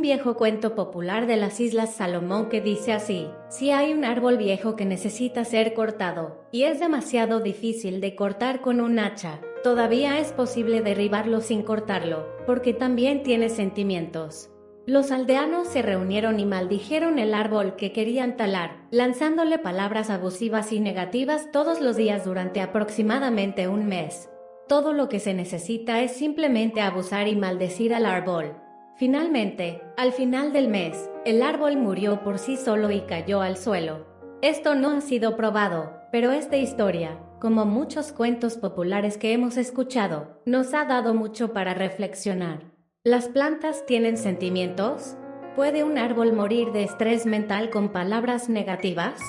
viejo cuento popular de las Islas Salomón que dice así: si hay un árbol viejo que necesita ser cortado, y es demasiado difícil de cortar con un hacha, todavía es posible derribarlo sin cortarlo, porque también tiene sentimientos. Los aldeanos se reunieron y maldijeron el árbol que querían talar, lanzándole palabras abusivas y negativas todos los días durante aproximadamente un mes. Todo lo que se necesita es simplemente abusar y maldecir al árbol. Finalmente, al final del mes, el árbol murió por sí solo y cayó al suelo. Esto no ha sido probado, pero esta historia, como muchos cuentos populares que hemos escuchado, nos ha dado mucho para reflexionar. ¿Las plantas tienen sentimientos? ¿Puede un árbol morir de estrés mental con palabras negativas?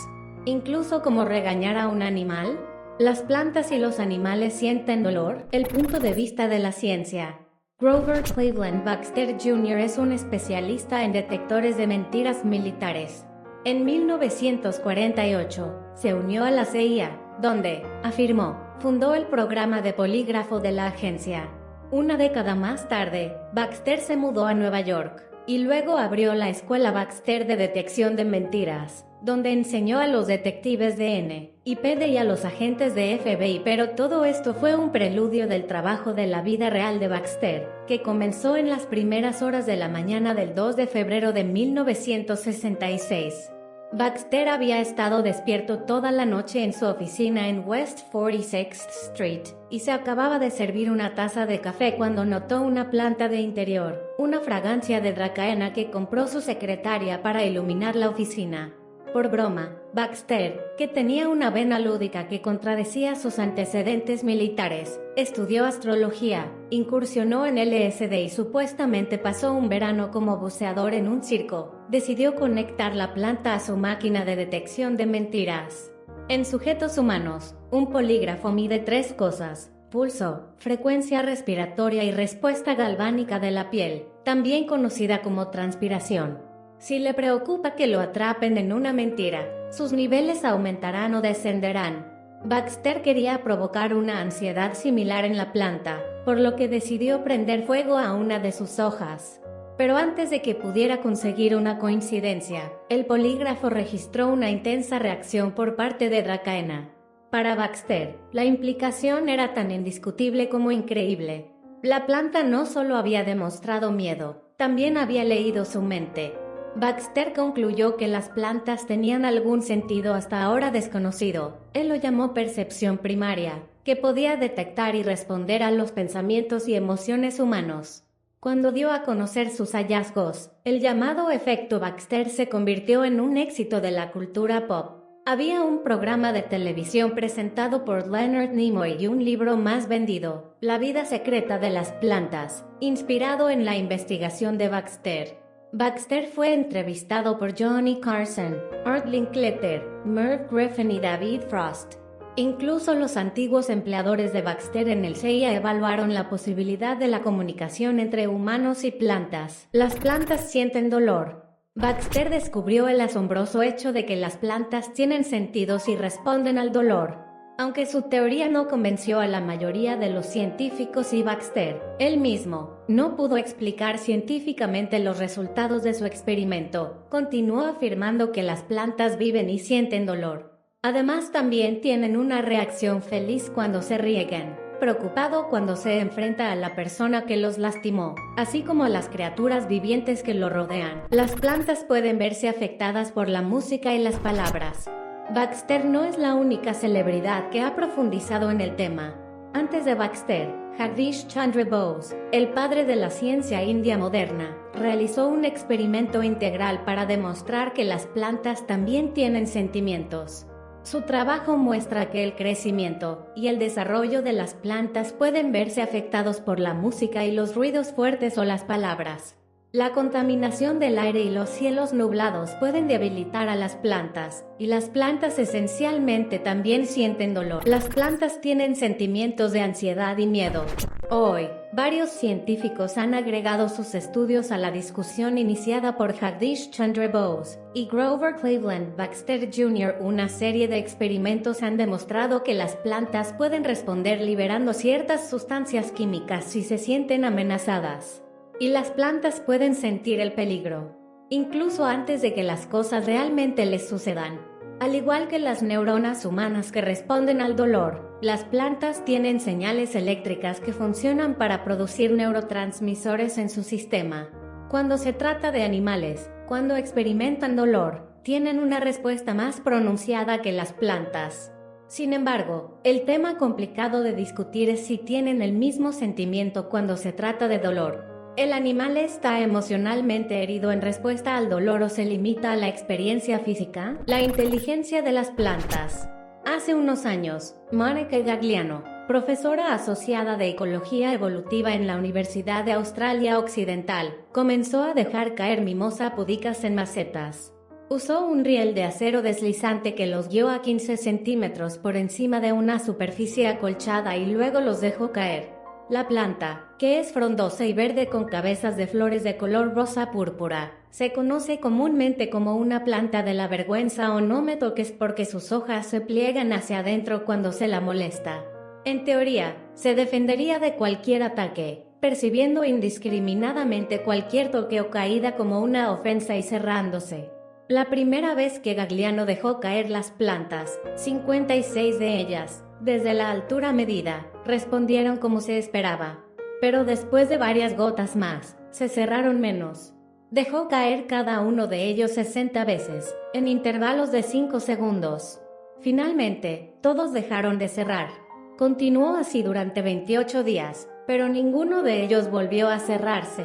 ¿Incluso como regañar a un animal? ¿Las plantas y los animales sienten dolor? El punto de vista de la ciencia. Grover Cleveland Baxter Jr. es un especialista en detectores de mentiras militares. En 1948, se unió a la CIA, donde, afirmó, fundó el programa de polígrafo de la agencia. Una década más tarde, Baxter se mudó a Nueva York, y luego abrió la Escuela Baxter de Detección de Mentiras, donde enseñó a los detectives de NYPD y a los agentes de FBI, pero todo esto fue un preludio del trabajo de la vida real de Baxter, que comenzó en las primeras horas de la mañana del 2 de febrero de 1966. Baxter había estado despierto toda la noche en su oficina en West 46th Street, y se acababa de servir una taza de café cuando notó una planta de interior, una fragancia de dracaena que compró su secretaria para iluminar la oficina. Por broma, Baxter, que tenía una vena lúdica que contradecía sus antecedentes militares, estudió astrología, incursionó en LSD y supuestamente pasó un verano como buceador en un circo. Decidió conectar la planta a su máquina de detección de mentiras. En sujetos humanos, un polígrafo mide 3 cosas: pulso, frecuencia respiratoria y respuesta galvánica de la piel, también conocida como transpiración. Si le preocupa que lo atrapen en una mentira, sus niveles aumentarán o descenderán. Baxter quería provocar una ansiedad similar en la planta, por lo que decidió prender fuego a una de sus hojas. Pero antes de que pudiera conseguir una coincidencia, el polígrafo registró una intensa reacción por parte de dracaena. Para Baxter, la implicación era tan indiscutible como increíble. La planta no solo había demostrado miedo, también había leído su mente. Baxter concluyó que las plantas tenían algún sentido hasta ahora desconocido. Él lo llamó percepción primaria, que podía detectar y responder a los pensamientos y emociones humanos. Cuando dio a conocer sus hallazgos, el llamado efecto Baxter se convirtió en un éxito de la cultura pop. Había un programa de televisión presentado por Leonard Nimoy y un libro más vendido, La vida secreta de las plantas, inspirado en la investigación de Baxter. Baxter fue entrevistado por Johnny Carson, Art Linkletter, Merv Griffin y David Frost. Incluso los antiguos empleadores de Baxter en el CIA evaluaron la posibilidad de la comunicación entre humanos y plantas. Las plantas sienten dolor. Baxter descubrió el asombroso hecho de que las plantas tienen sentidos y responden al dolor. Aunque su teoría no convenció a la mayoría de los científicos y Baxter, él mismo, no pudo explicar científicamente los resultados de su experimento, continuó afirmando que las plantas viven y sienten dolor. Además, también tienen una reacción feliz cuando se riegan, preocupado cuando se enfrenta a la persona que los lastimó, así como las criaturas vivientes que lo rodean. Las plantas pueden verse afectadas por la música y las palabras. Baxter no es la única celebridad que ha profundizado en el tema. Antes de Baxter, Jagdish Chandra Bose, el padre de la ciencia india moderna, realizó un experimento integral para demostrar que las plantas también tienen sentimientos. Su trabajo muestra que el crecimiento y el desarrollo de las plantas pueden verse afectados por la música y los ruidos fuertes o las palabras. La contaminación del aire y los cielos nublados pueden debilitar a las plantas, y las plantas esencialmente también sienten dolor. Las plantas tienen sentimientos de ansiedad y miedo. Hoy, varios científicos han agregado sus estudios a la discusión iniciada por Jagdish Chandra Bose y Grover Cleveland Baxter Jr. Una serie de experimentos han demostrado que las plantas pueden responder liberando ciertas sustancias químicas si se sienten amenazadas. y las plantas pueden sentir el peligro, incluso antes de que las cosas realmente les sucedan. Al igual que las neuronas humanas que responden al dolor, las plantas tienen señales eléctricas que funcionan para producir neurotransmisores en su sistema. Cuando se trata de animales, cuando experimentan dolor, tienen una respuesta más pronunciada que las plantas. Sin embargo, el tema complicado de discutir es si tienen el mismo sentimiento cuando se trata de dolor. ¿El animal está emocionalmente herido en respuesta al dolor o se limita a la experiencia física? La inteligencia de las plantas. Hace unos años, Monica Gagliano, profesora asociada de Ecología Evolutiva en la Universidad de Australia Occidental, comenzó a dejar caer mimosa pudicas en macetas. Usó un riel de acero deslizante que los guió a 15 centímetros por encima de una superficie acolchada y luego los dejó caer. La planta, que es frondosa y verde con cabezas de flores de color rosa púrpura, se conoce comúnmente como una planta de la vergüenza o no me toques porque sus hojas se pliegan hacia adentro cuando se la molesta. En teoría, se defendería de cualquier ataque, percibiendo indiscriminadamente cualquier toque o caída como una ofensa y cerrándose. La primera vez que Gagliano dejó caer las plantas, 56 de ellas, desde la altura medida, respondieron como se esperaba. Pero después de varias gotas más, se cerraron menos. Dejó caer cada uno de ellos 60 veces, en intervalos de 5 segundos. Finalmente, todos dejaron de cerrar. Continuó así durante 28 días, pero ninguno de ellos volvió a cerrarse.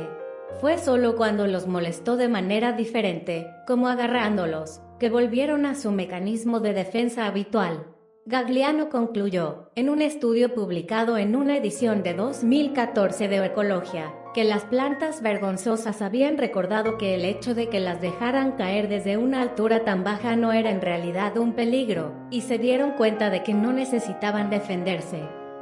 Fue solo cuando los molestó de manera diferente, como agarrándolos, que volvieron a su mecanismo de defensa habitual. Gagliano concluyó, en un estudio publicado en una edición de 2014 de Ecología, que las plantas vergonzosas habían recordado que el hecho de que las dejaran caer desde una altura tan baja no era en realidad un peligro, y se dieron cuenta de que no necesitaban defenderse.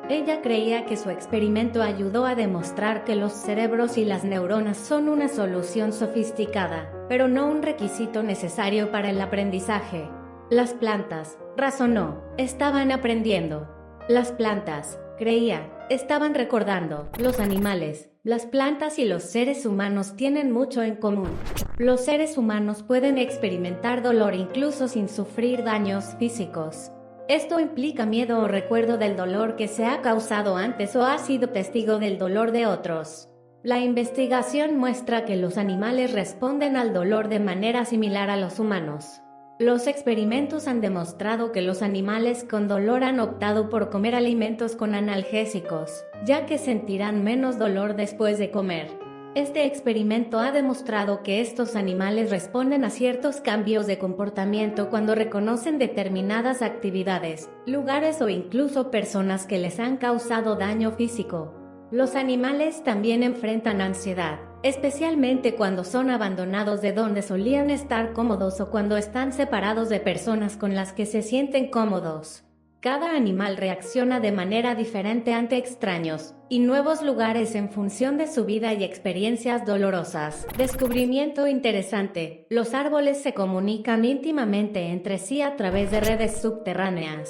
Ella creía que su experimento ayudó a demostrar que los cerebros y las neuronas son una solución sofisticada, pero no un requisito necesario para el aprendizaje. Las plantas, razonó, estaban aprendiendo. Las plantas, creía, estaban recordando. Los animales, las plantas y los seres humanos tienen mucho en común. Los seres humanos pueden experimentar dolor incluso sin sufrir daños físicos. Esto implica miedo o recuerdo del dolor que se ha causado antes o ha sido testigo del dolor de otros. La investigación muestra que los animales responden al dolor de manera similar a los humanos. Los experimentos han demostrado que los animales con dolor han optado por comer alimentos con analgésicos, ya que sentirán menos dolor después de comer. Este experimento ha demostrado que estos animales responden a ciertos cambios de comportamiento cuando reconocen determinadas actividades, lugares o incluso personas que les han causado daño físico. Los animales también enfrentan ansiedad, especialmente cuando son abandonados de donde solían estar cómodos o cuando están separados de personas con las que se sienten cómodos. Cada animal reacciona de manera diferente ante extraños y nuevos lugares en función de su vida y experiencias dolorosas. Descubrimiento interesante: los árboles se comunican íntimamente entre sí a través de redes subterráneas.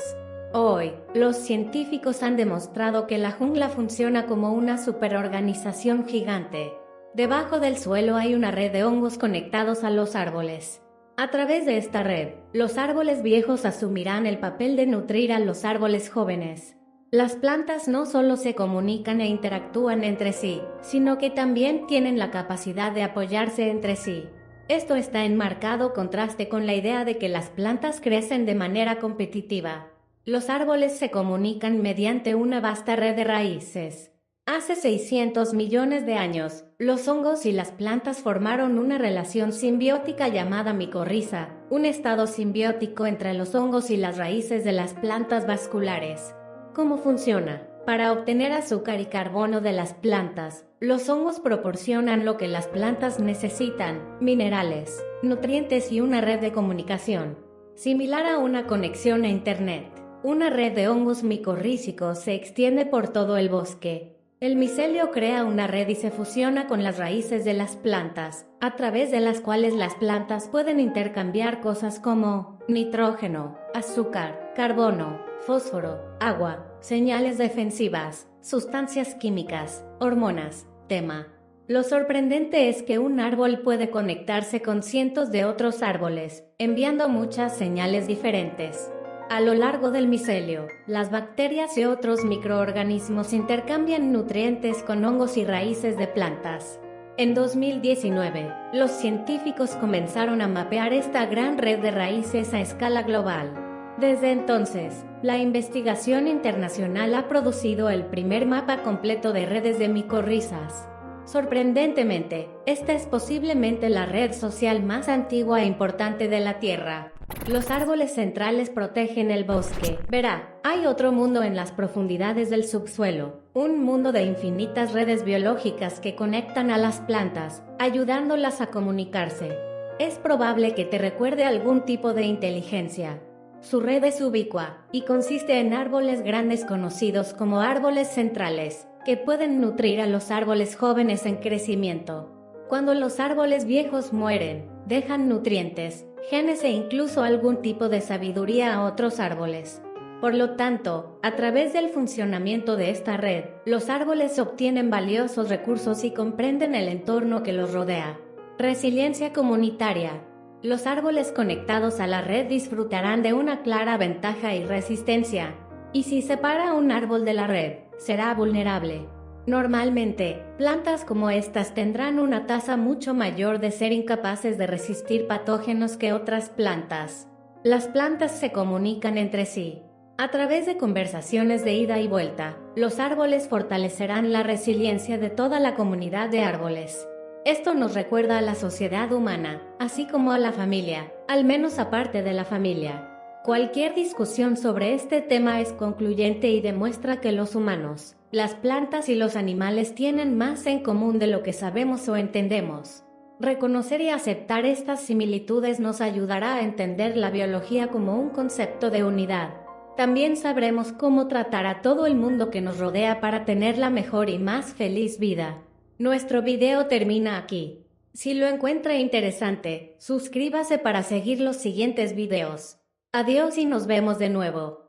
Hoy, los científicos han demostrado que la jungla funciona como una superorganización gigante. Debajo del suelo hay una red de hongos conectados a los árboles. A través de esta red, los árboles viejos asumirán el papel de nutrir a los árboles jóvenes. Las plantas no solo se comunican e interactúan entre sí, sino que también tienen la capacidad de apoyarse entre sí. Esto está en marcado contraste con la idea de que las plantas crecen de manera competitiva. Los árboles se comunican mediante una vasta red de raíces. Hace 600 millones de años, los hongos y las plantas formaron una relación simbiótica llamada micorriza, un estado simbiótico entre los hongos y las raíces de las plantas vasculares. ¿Cómo funciona? Para obtener azúcar y carbono de las plantas, los hongos proporcionan lo que las plantas necesitan: minerales, nutrientes y una red de comunicación. Similar a una conexión a Internet, una red de hongos micorrízicos se extiende por todo el bosque. El micelio crea una red y se fusiona con las raíces de las plantas, a través de las cuales las plantas pueden intercambiar cosas como nitrógeno, azúcar, carbono, fósforo, agua, señales defensivas, sustancias químicas, hormonas. Tema: Lo sorprendente es que un árbol puede conectarse con cientos de otros árboles, enviando muchas señales diferentes. A lo largo del micelio, las bacterias y otros microorganismos intercambian nutrientes con hongos y raíces de plantas. En 2019, los científicos comenzaron a mapear esta gran red de raíces a escala global. Desde entonces, la investigación internacional ha producido el primer mapa completo de redes de micorrizas. Sorprendentemente, esta es posiblemente la red social más antigua e importante de la Tierra. Los árboles centrales protegen el bosque. Verá, hay otro mundo en las profundidades del subsuelo, un mundo de infinitas redes biológicas que conectan a las plantas, ayudándolas a comunicarse. Es probable que te recuerde algún tipo de inteligencia. Su red es ubicua y consiste en árboles grandes conocidos como árboles centrales, que pueden nutrir a los árboles jóvenes en crecimiento. Cuando los árboles viejos mueren, dejan nutrientes, genes e incluso algún tipo de sabiduría a otros árboles. Por lo tanto, a través del funcionamiento de esta red, los árboles obtienen valiosos recursos y comprenden el entorno que los rodea. Resiliencia comunitaria. Los árboles conectados a la red disfrutarán de una clara ventaja y resistencia, y si separa un árbol de la red, será vulnerable. Normalmente, plantas como estas tendrán una tasa mucho mayor de ser incapaces de resistir patógenos que otras plantas. Las plantas se comunican entre sí. A través de conversaciones de ida y vuelta, los árboles fortalecerán la resiliencia de toda la comunidad de árboles. Esto nos recuerda a la sociedad humana, así como a la familia, al menos aparte de la familia. Cualquier discusión sobre este tema es concluyente y demuestra que los humanos, las plantas y los animales tienen más en común de lo que sabemos o entendemos. Reconocer y aceptar estas similitudes nos ayudará a entender la biología como un concepto de unidad. También sabremos cómo tratar a todo el mundo que nos rodea para tener la mejor y más feliz vida. Nuestro video termina aquí. Si lo encuentra interesante, suscríbase para seguir los siguientes videos. Adiós y nos vemos de nuevo.